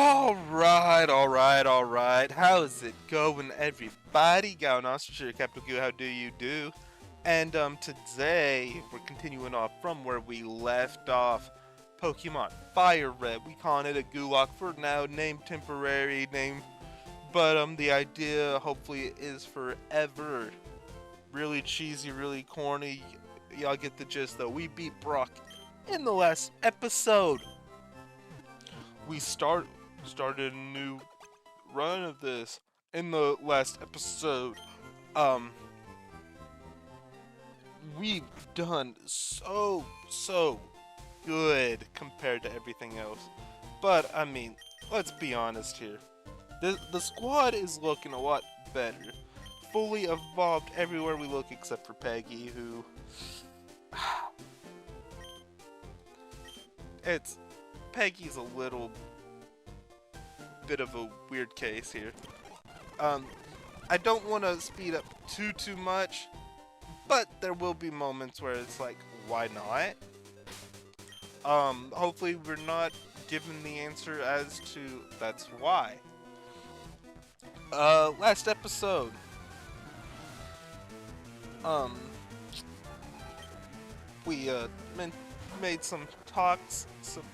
Alright. How's it going, everybody? Going Ostrich, Capital Goo, how do you do? And, today, we're continuing off from where we left off. Pokemon FireRed. We calling it a GOOlocke for now, name temporary, name. But, the idea, hopefully, is forever. Really cheesy, really corny. Y'all get the gist, though. We beat Brock in the last episode. We started a new run of this in the last episode. We've done so good compared to everything else. But I mean, let's be honest here. The squad is looking a lot better. Fully evolved everywhere we look except for Peggy, who Peggy's a little bit of a weird case here. I don't want to speed up too much, but there will be moments where it's like, why not? Hopefully we're not given the answer as to that's why. Last episode. We made some talks, some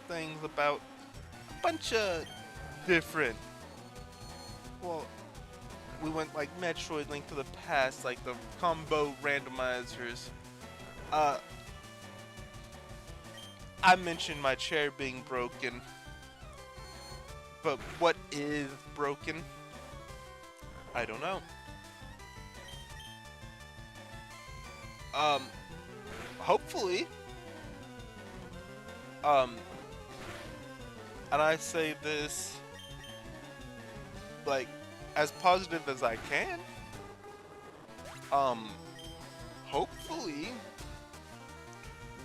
things about a bunch of different. Well, we went like Metroid Link to the Past, like the combo randomizers. I mentioned my chair being broken, but what is broken? I don't know. Hopefully, and I say this like as positive as I can. Hopefully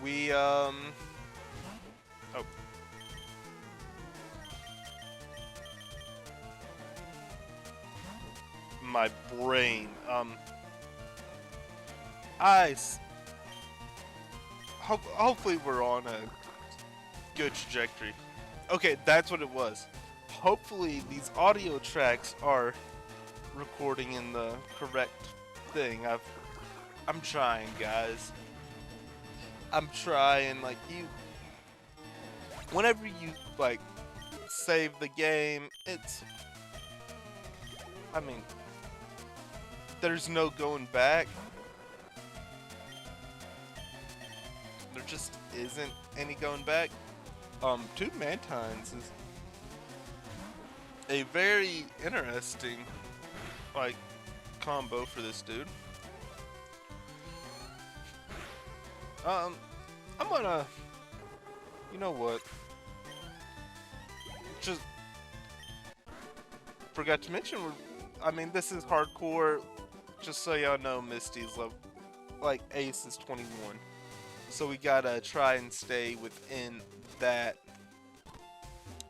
we oh, my brain. Hopefully we're on a good trajectory. Okay, that's what it was. Hopefully these audio tracks are recording in the correct thing. I'm trying, guys. I'm trying. Like, whenever you like save the game, I mean, there's no going back. There just isn't any going back. Two Mantines is a very interesting, like, combo for this dude. I'm gonna, you know what? Just forgot to mention, I mean, this is hardcore. Just so y'all know, Misty's level, like, Ace is 21. So we gotta try and stay within that,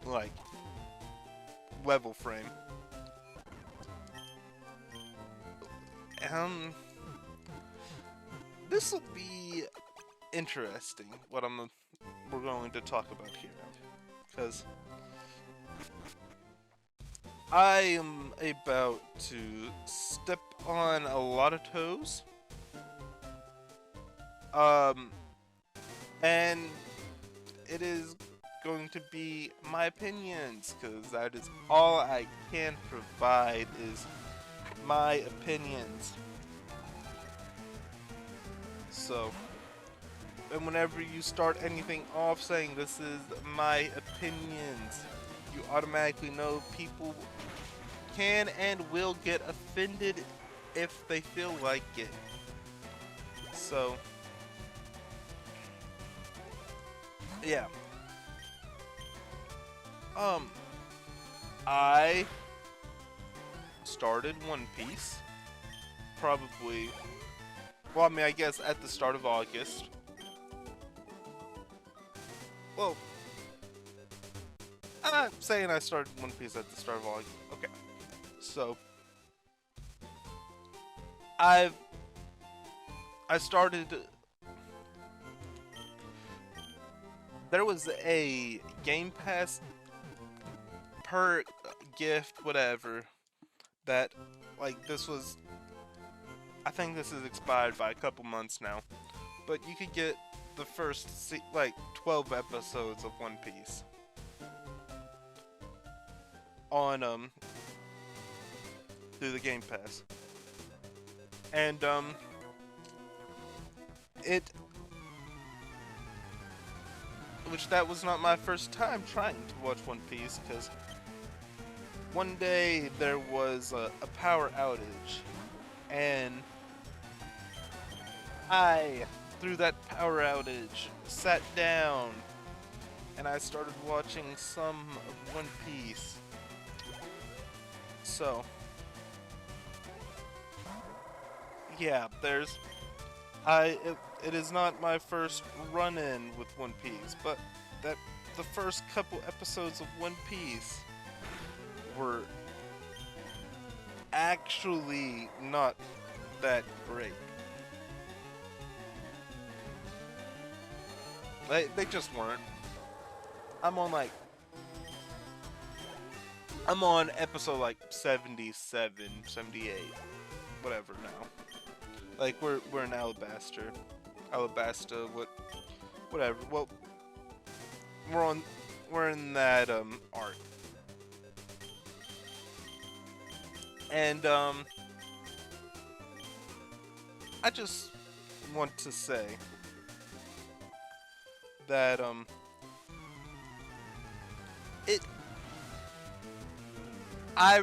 like, level frame. This will be interesting. What we're going to talk about here now, because I am about to step on a lot of toes. And it is going to be my opinions, because that is all I can provide is my opinions. So, and whenever you start anything off saying this is my opinions, you automatically know people can and will get offended if they feel like it. So, yeah. I started One Piece probably, well, I mean, I guess at the start of August. Well, I'm not saying I started One Piece at the start of August. Okay. So, I started. There was a Game Pass perk, gift, whatever, that, like, this was, I think this is expired by a couple months now, but you could get the first, like, 12 episodes of One Piece on, through the Game Pass. And, which that was not my first time trying to watch One Piece, because one day there was a power outage, and I, through that power outage, sat down and I started watching some of One Piece. So, yeah, it is not my first run-in with One Piece, but the first couple episodes of One Piece were actually not that great. They just weren't. I'm on episode like 77, 78, whatever now. Like we're in Alabasta, whatever. Well, we're in that arc, and I just want to say that I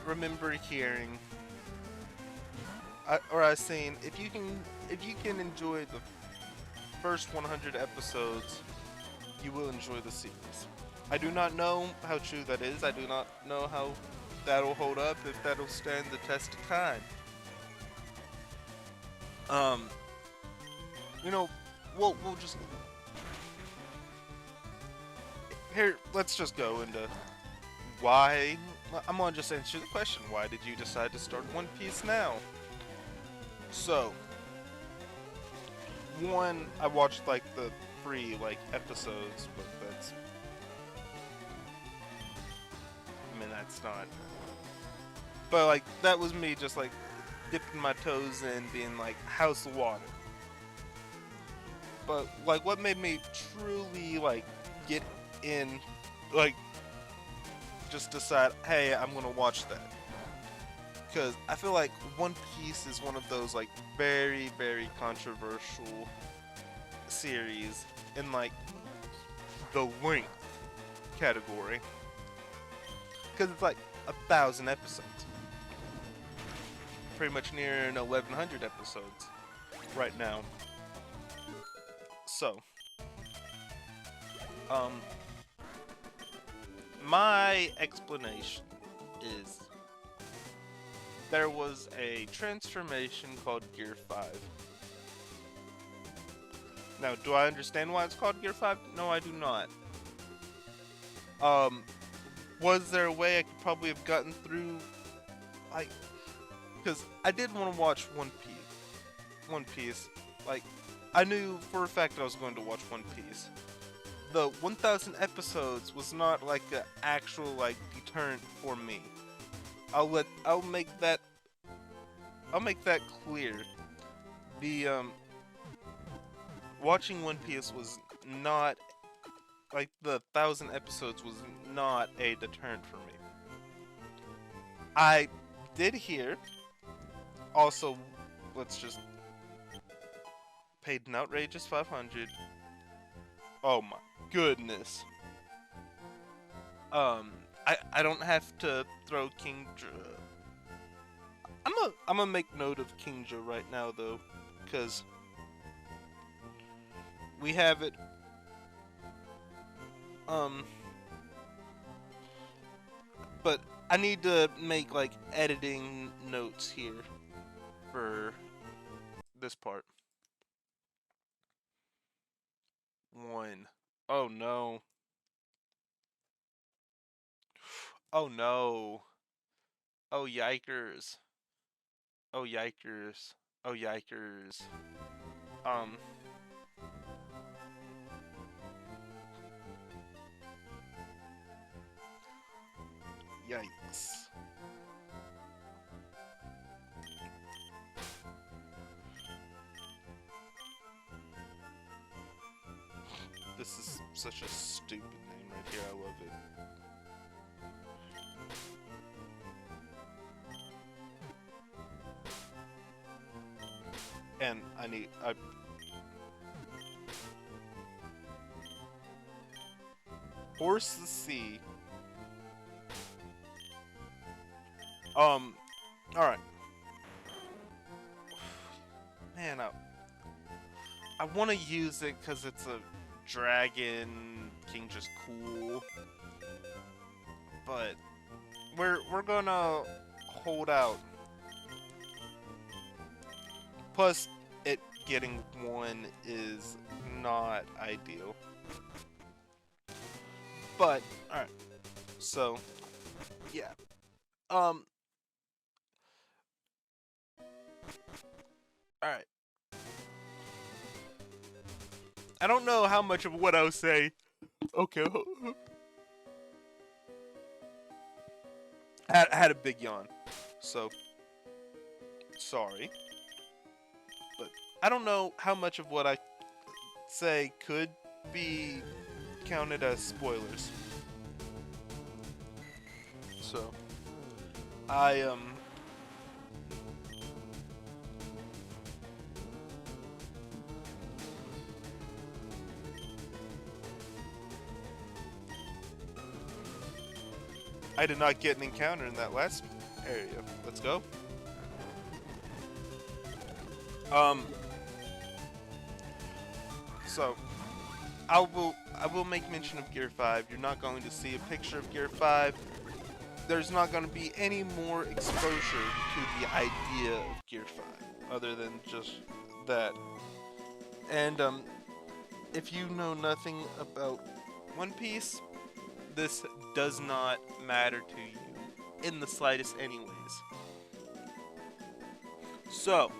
remember hearing, I seen, if you can enjoy the first 100 episodes, you will enjoy the series. I do not know how true that is. I do not know how that'll hold up, if that'll stand the test of time. You know, we'll just here. Let's just go into why. I'm gonna just answer the question. Why did you decide to start One Piece now? So, one, I watched like the free episodes, but that's not. But like that was me just like dipping my toes in, being like, how's the water? But like what made me truly like get in, like just decide, hey, I'm gonna watch that. Because I feel like One Piece is one of those like very, very controversial series in like the length category. Because it's like 1,000 episodes. Pretty much near 1,100 episodes right now. So, my explanation is there was a transformation called Gear 5. Now, do I understand why it's called Gear 5? No, I do not. Was there a way I could probably have gotten through, like, because I did want to watch One Piece. Like, I knew for a fact I was going to watch One Piece. The 1,000 episodes was not like an actual like deterrent for me. I'll make that clear. The watching One Piece was not like the 1,000 episodes was not a deterrent for me. I did hear also, let's just paid an outrageous 500. Oh my goodness. I don't have to throw Kingdra. I'm gonna make note of Kingdra right now though, because we have it. But I need to make like editing notes here for this part. One. Oh no. Oh no. Oh yikers. Oh yikers. Oh yikers. Yikes. This is such a stupid name right here. I love it. And I Horse the Sea. Alright. Man, I want to use it because it's a dragon king, just cool. But we're gonna hold out. Plus, it getting one is not ideal. But alright. So yeah. Alright. I don't know how much of what I'll say. Okay. I had a big yawn. So, sorry. But I don't know how much of what I say could be counted as spoilers. So, I did not get an encounter in that last area. Let's go. So I will make mention of Gear 5. You're not going to see a picture of Gear 5. There's not going to be any more exposure to the idea of Gear 5 other than just that. And if you know nothing about One Piece, this does not matter to you in the slightest anyways. So,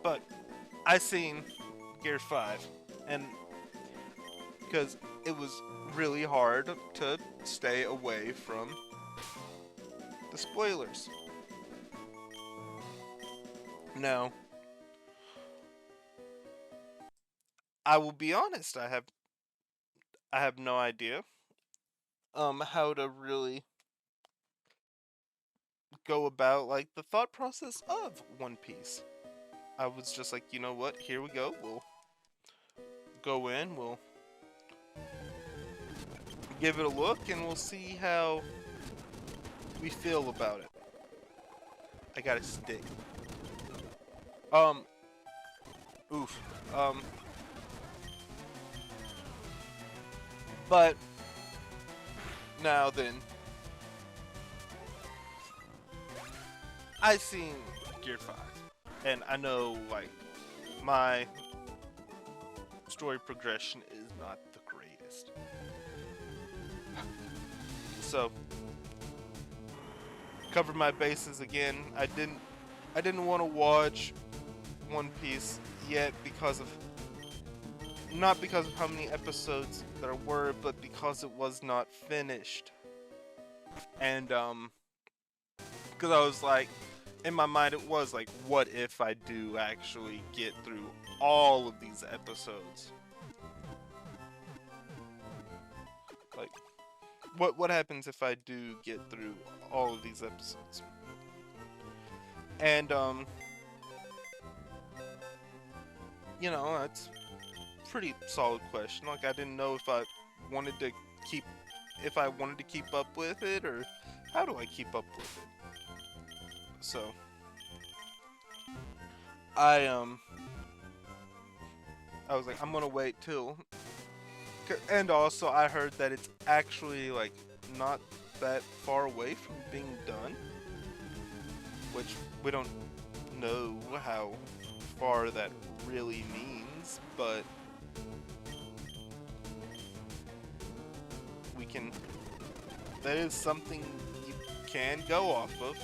but I seen Gear 5, and because it was really hard to stay away from the spoilers. Now, I will be honest, I have no idea how to really go about like the thought process of One Piece. I was just like, you know what, here we go, we'll go in, we'll give it a look, and we'll see how we feel about it. I got a stick. Oof. But now then, I seen Gear 5, and I know like my story progression is not the greatest. So, cover my bases again. I didn't want to watch One Piece yet because of not because of how many episodes there were, but because it was not finished. And because I was like, in my mind it was like, what if I do actually get through all of these episodes? Like, what happens if I do get through all of these episodes? And you know, that's a pretty solid question. Like, I didn't know if I wanted to keep up with it, or how do I keep up with it? So I was like, I'm gonna wait till, and also I heard that it's actually like not that far away from being done, which we don't know how far that really means, but we can, that is something you can go off of.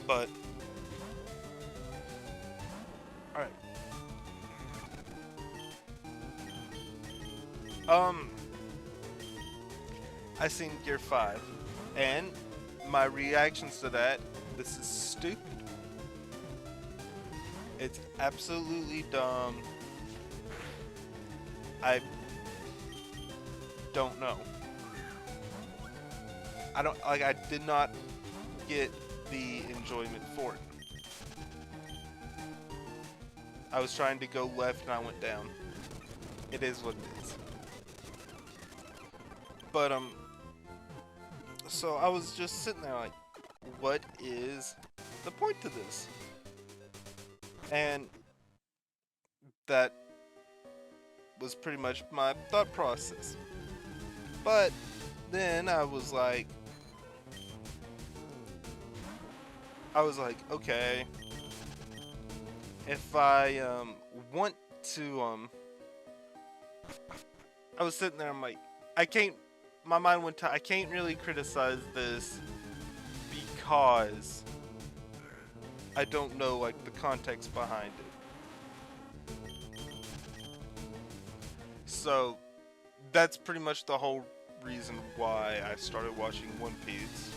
But alright. I seen Gear 5, and my reactions to that, this is stupid. It's absolutely dumb. I don't know. I did not get the enjoyment for it. I was trying to go left and I went down. It is what it is. But, so I was just sitting there like, what is the point to this? And that was pretty much my thought process. But then I was like, okay, if I want to I was sitting there, I'm like, my mind went to, I can't really criticize this because I don't know like the context behind it. So that's pretty much the whole reason why I started watching One Piece,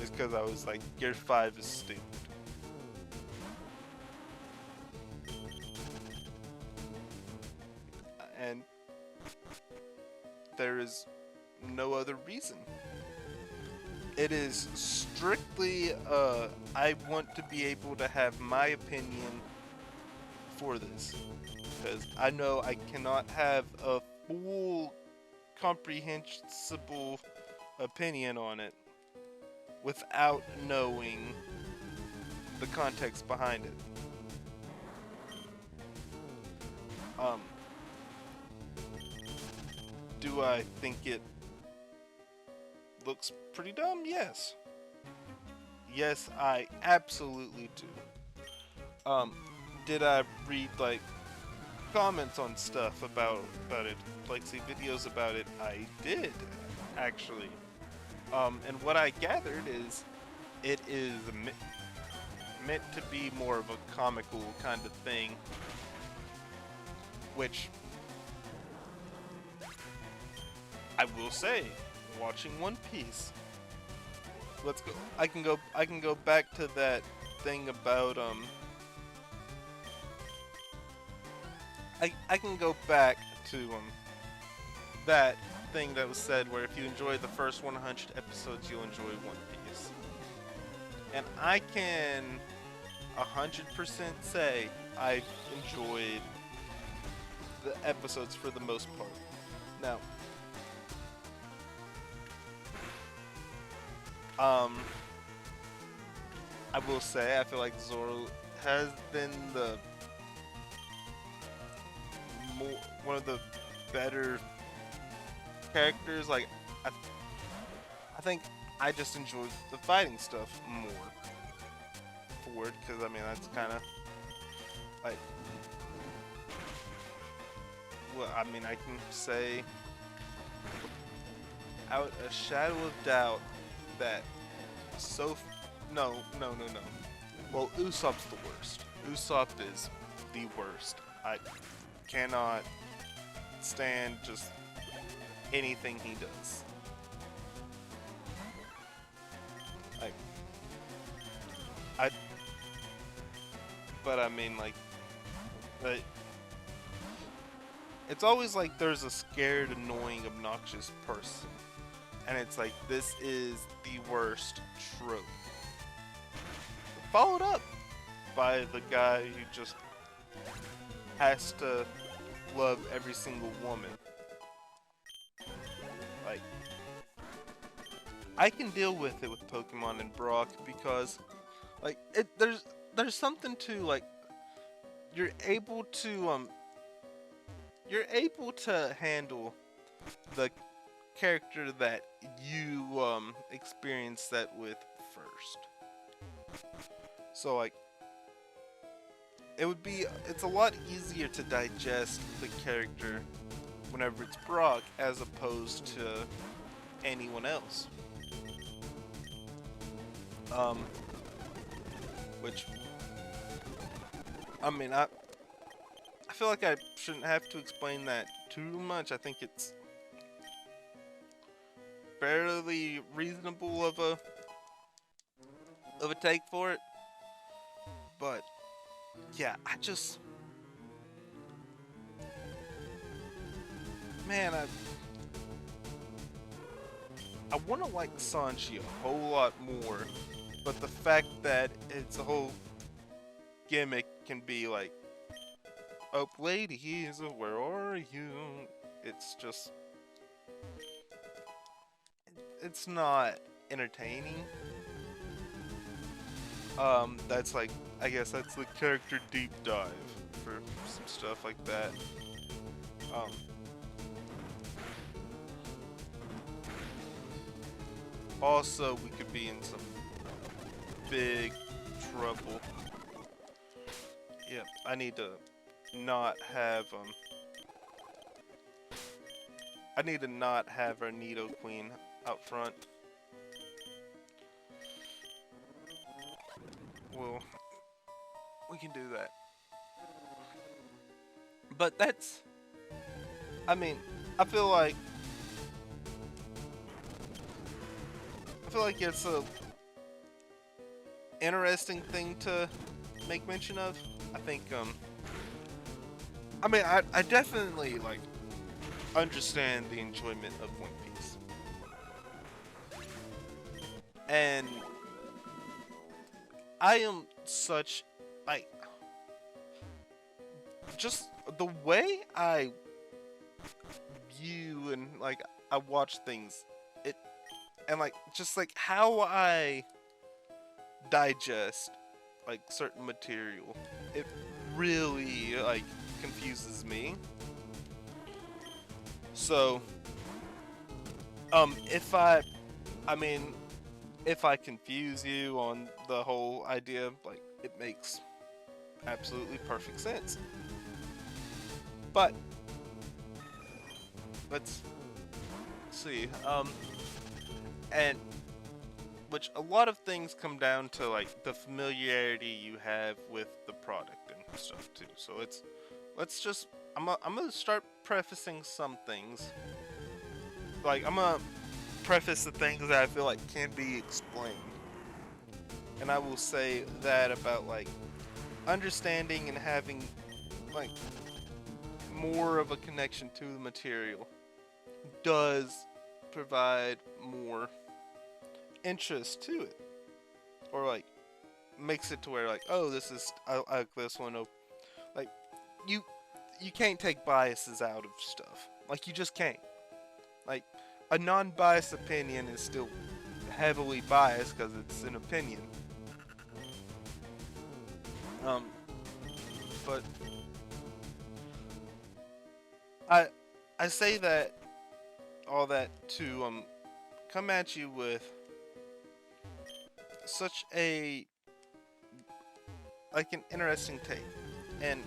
is because I was like, Gear 5 is stupid. And there is no other reason. It is strictly, I want to be able to have my opinion for this. Because I know I cannot have a full, comprehensible opinion on it without knowing the context behind it. Do I think it looks pretty dumb? Yes. Yes, I absolutely do. Did I read like comments on stuff about it, like see videos about it? I did, actually. And what I gathered is it is meant to be more of a comical kind of thing, which I will say, watching One Piece. Let's go. I can go back to that thing about I can go back to that thing that was said where if you enjoy the first 100 episodes, you'll enjoy One Piece. And I can 100% say I've enjoyed the episodes for the most part. Now, I will say I feel like Zoro has been one of the better characters. Like, I think I just enjoy the fighting stuff more for it, because I mean that's kind of like, well, I mean I can say without a shadow of doubt that no. Well, Usopp's the worst. Usopp is the worst. I cannot stand just anything he does. But I mean, like, it's always like there's a scared, annoying, obnoxious person. And it's like, this is the worst trope. Followed up by the guy who just has to love every single woman. Like, I can deal with it with Pokemon and Brock because, like, there's something to, like, you're able to handle the character that you experience that with first. So like, it's a lot easier to digest the character whenever it's Brock as opposed to anyone else. Which, I mean, I feel like I shouldn't have to explain that too much. I think it's fairly reasonable of a take for it. But yeah, man, I want to like Sanji a whole lot more, but the fact that its a whole gimmick can be like, oh ladies, where are you? It's just, it's not entertaining. That's like, I guess that's the character deep dive for some stuff like that. Um, Also, we could be in some big trouble. Yep, I need to not have I need to not have our Nido Queen out front. Well, we can do that. But that's, I mean, I feel like it's a interesting thing to make mention of. I think I mean, I definitely like understand the enjoyment of One Piece. And I am such, like, just the way I view and like I watch things, it, and like just like how I digest like certain material, it really like confuses me. So I mean, if I confuse you on the whole idea, like, it makes absolutely perfect sense. But let's see, and which a lot of things come down to like the familiarity you have with the product and stuff too. So let's just, I'm gonna start prefacing some things. Like, I'm gonna preface the things that I feel like can be explained. And I will say that about like understanding and having like more of a connection to the material does provide more interest to it, or like makes it to where like, oh, this is, I like this one. Oh, like you can't take biases out of stuff. Like, you just can't. Like, a non-biased opinion is still heavily biased because it's an opinion. But I say that all that to come at you with such a like an interesting take, and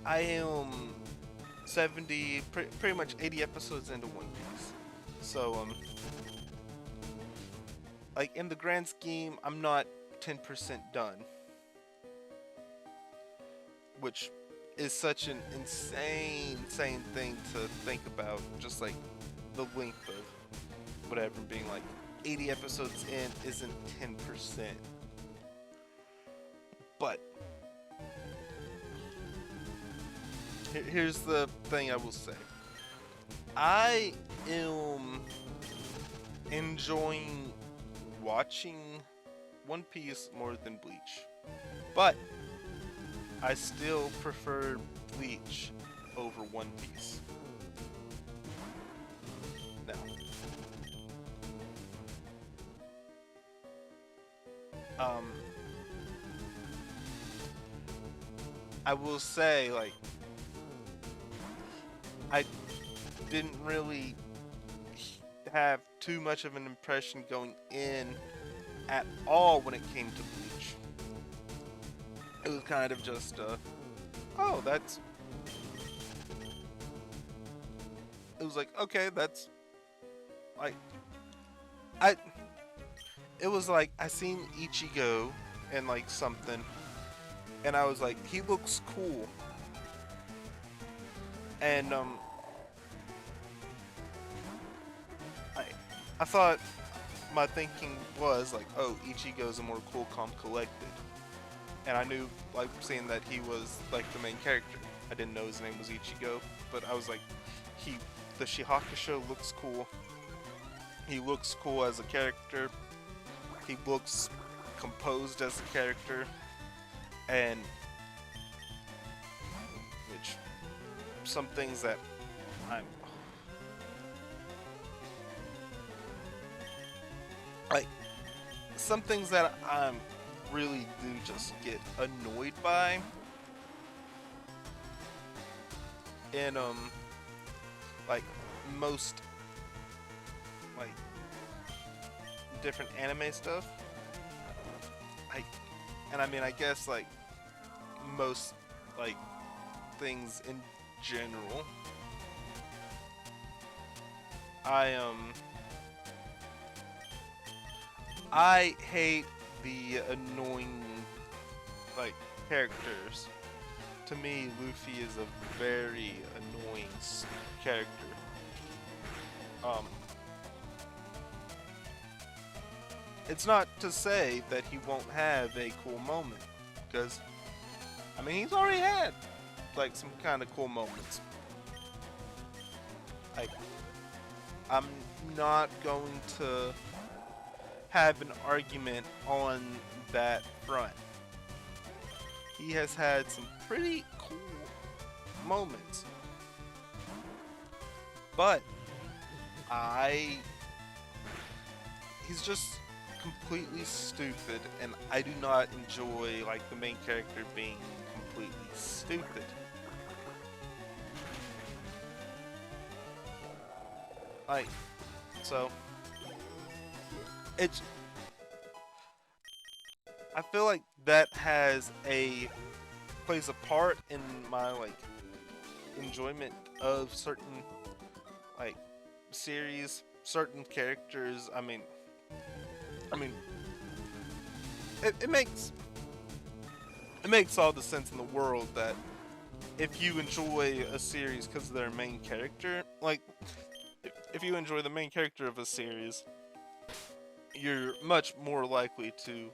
I am 70, pretty much 80 episodes into One Piece. So like in the grand scheme, I'm not 10% done, which is such an insane thing to think about. Just like the length of whatever, being like 80 episodes in isn't 10%. But here's the thing I will say. I am enjoying watching One Piece more than Bleach. But I still prefer Bleach over One Piece. Now, I will say, like, I didn't really have too much of an impression going in at all when it came to Bleach. It was kind of just, oh, that's... It was like, okay, that's... Like, it was like, I seen Ichigo and, like, something, and I was like, he looks cool. And, I thought my thinking was like, oh, Ichigo's a more cool, calm, collected, and I knew, like, seeing that he was like the main character. I didn't know his name was Ichigo, but I was like, the Shihakusho looks cool. He looks cool as a character. He looks composed as a character, and which some things that I'm like, some things that I'm really do just get annoyed by, in like most like different anime stuff. I and I mean, I guess like most like things in general. I hate the annoying like characters. To me, Luffy is a very annoying character. Um, it's not to say that he won't have a cool moment, because I mean, he's already had like some kind of cool moments. Like, I'm not going to have an argument on that front. He has had some pretty cool moments, but he's just completely stupid, and I do not enjoy like the main character being completely stupid. Like, so it's, I feel like that plays a part in my like enjoyment of certain like series, certain characters. I mean, it makes all the sense in the world that if you enjoy a series because of their main character, like if you enjoy the main character of a series, you're much more likely to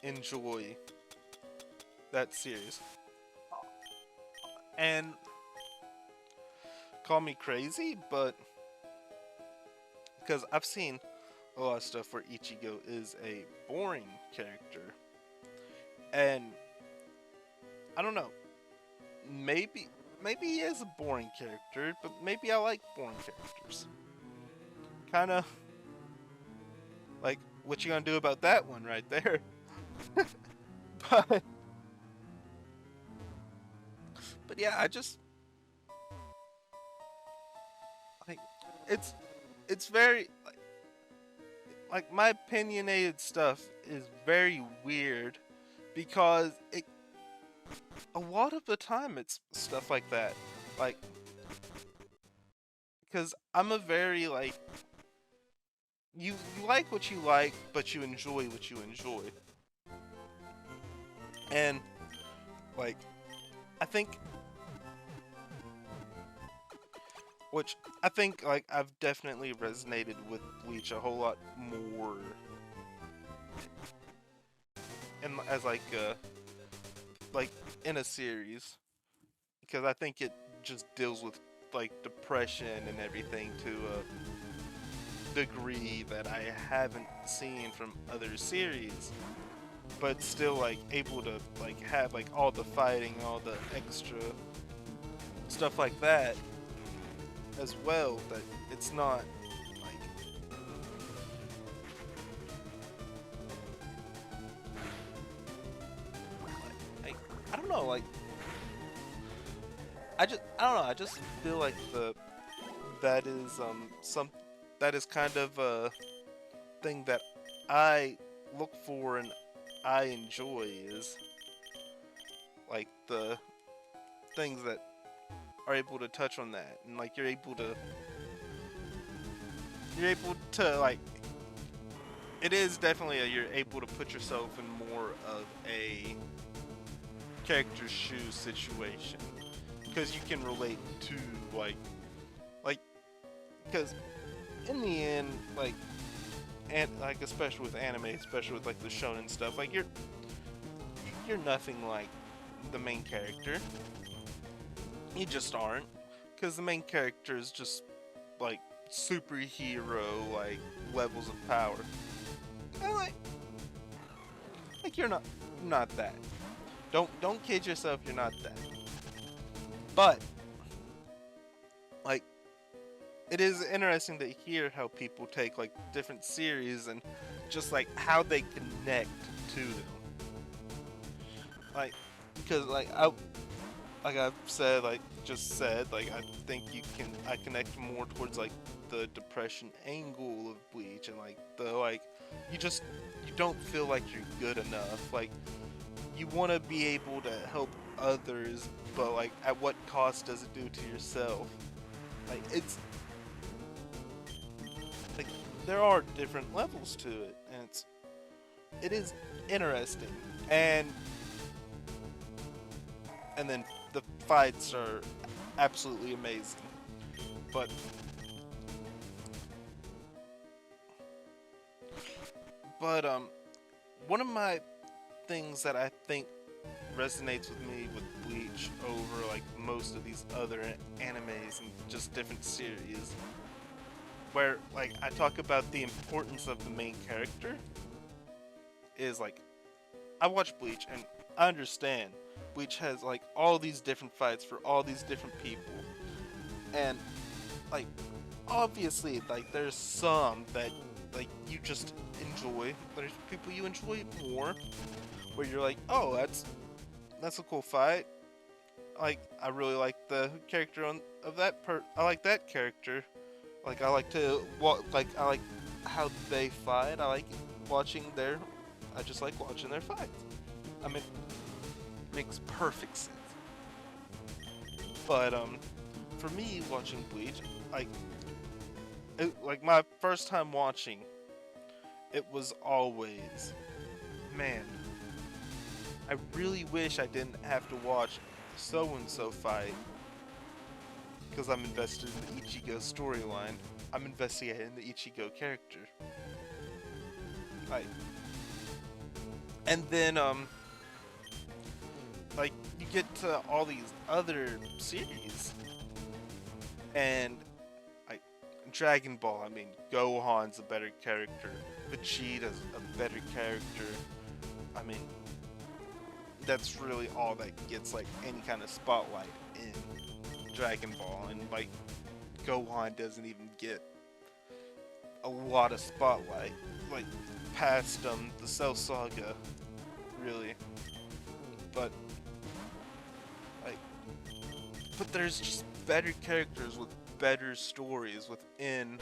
enjoy that series. And call me crazy, but because I've seen a lot of stuff where Ichigo is a boring character, and I don't know, maybe he is a boring character, but maybe I like boring characters. Kind of like, what you gonna do about that one right there? but yeah, I just like, it's very like my opinionated stuff is very weird, because a lot of the time it's stuff like that, like, because I'm a very like, you like what you like, but you enjoy what you enjoy, and like, I think which I think like I've definitely resonated with Bleach a whole lot more, and as like in a series, because I think it just deals with like depression and everything to a degree that I haven't seen from other series, but still like able to like have like all the fighting, all the extra stuff like that as well, that it's not like I don't know, like I don't know, I just feel like that is kind of a thing that I look for and I enjoy, is like the things that are able to touch on that, and like you're able to like, it is definitely you're able to put yourself in more of a character's shoes situation, because you can relate to like because in the end, like, and like especially with anime, especially with like the shonen stuff, like you're nothing like the main character. You just aren't, because the main character is just like superhero like levels of power. And like you're not that. Don't kid yourself, you're not that. But like it is interesting to hear how people take like different series and just like how they connect to them. Like because like I've said, like just said, like I think I connect more towards like the depression angle of Bleach, and like the like you don't feel like you're good enough. Like you want to be able to help others, but like at what cost does it do to yourself? Like like there are different levels to it, and it is interesting. And then the fights are absolutely amazing. But one of my things that I think resonates with me with Bleach over like most of these other animes and just different series, where like I talk about the importance of the main character, is like I watch Bleach and I understand Bleach has like all these different fights for all these different people, and like obviously like there's some that like you just enjoy, there's people you enjoy more, where you're like, oh, that's a cool fight. Like I really like the character I like that character. Like I like to I like how they fight. I just like watching their fights. I mean, makes perfect sense. But for me watching Bleach, like like my first time watching, it was always, man, I really wish I didn't have to watch so and so fight, because I'm invested in the Ichigo storyline. I'm invested in the Ichigo character. Like, and then like you get to all these other series, and like Dragon Ball, I mean Gohan's a better character, Vegeta's a better character. I mean, that's really all that gets like any kind of spotlight in Dragon Ball, and like Gohan doesn't even get a lot of spotlight, like past the Cell Saga, really. But like, but there's just better characters with better stories within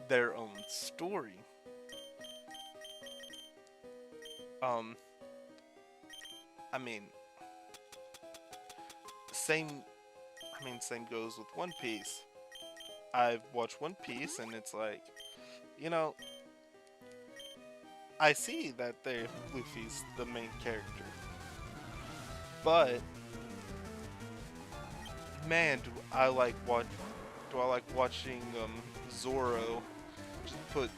their own story. I mean, same. I mean, same goes with One Piece. I've watched One Piece, and it's like, you know, I see that Luffy's the main character, but man, do I like watching Zoro just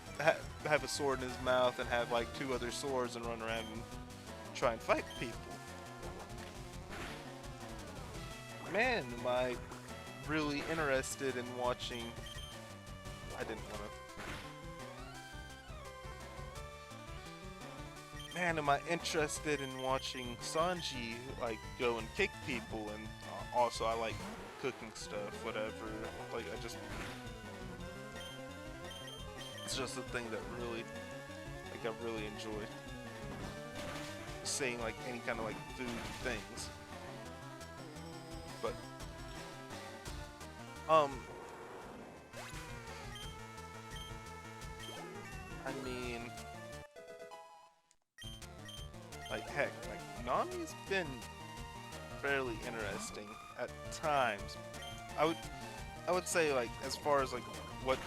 have a sword in his mouth and have like two other swords and run around and try and fight people. Man, am I really interested in watching. I didn't want to. Man, am I interested in watching Sanji like go and kick people, and also I like cooking stuff, whatever. Like it's just a thing that really, like I really enjoy seeing like any kind of like food things. But I mean, like heck, like Nami's been fairly interesting at times. I would say like as far as like what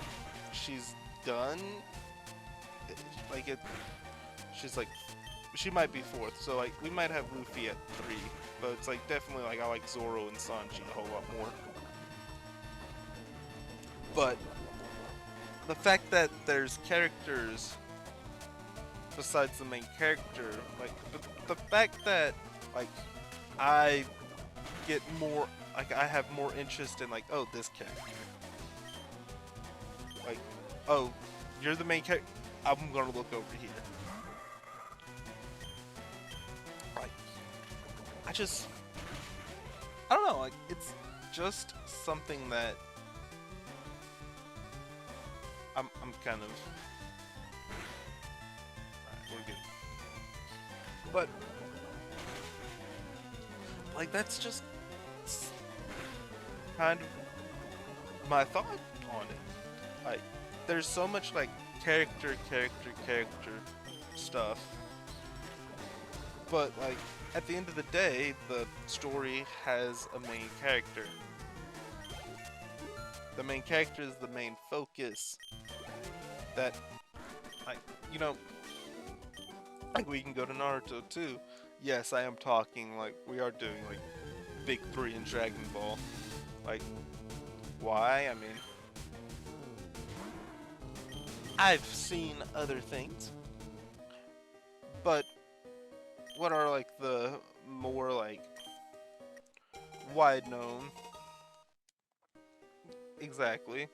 she's done, she's like she might be fourth, so like we might have Luffy at 3, but it's like definitely like I like Zoro and Sanji a whole lot more. But the fact that there's characters besides the main character, like the fact that like I get more, like I have more interest in like, oh, this character, like, oh, you're the main character, I'm gonna look over here. Like, I don't know, like it's just something that I'm kind of, alright, we're good. But like that's just kind of my thought on it. Like there's so much like character stuff, but like at the end of the day, the story has a main character. The main character is the main focus. That, like, you know, like we can go to Naruto too. Yes, I am talking like we are doing like Big 3 in Dragon Ball. Like, why? I mean, I've seen other things, but what are like the more like wide known? Exactly.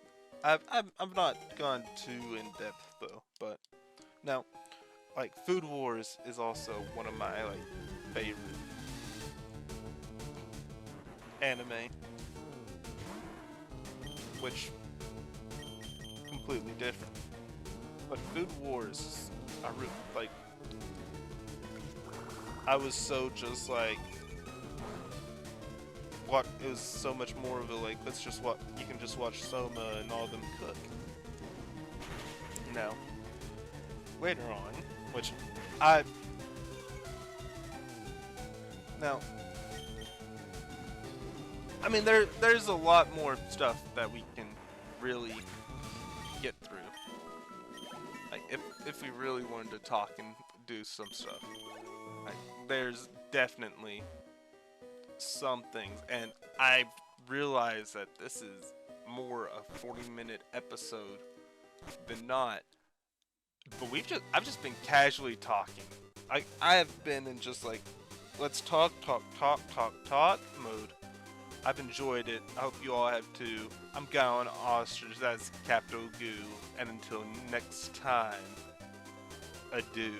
I've not gone too in depth though, but now like Food Wars is also one of my like favorite anime, which completely different. But Food Wars, like I was so just like what it was so much more of a like let's just what you can just watch Soma and all them cook. Now later on, which I now I mean there's a lot more stuff that we can really get through. Like if we really wanted to talk and do some stuff. Like, there's definitely some things, and I realize that this is more a 40-minute episode than not. But I've just been casually talking. I have been in just like let's talk mode. I've enjoyed it. I hope you all have too. I'm Gowan Ostrich, that's Capital Goo, and until next time, adieu.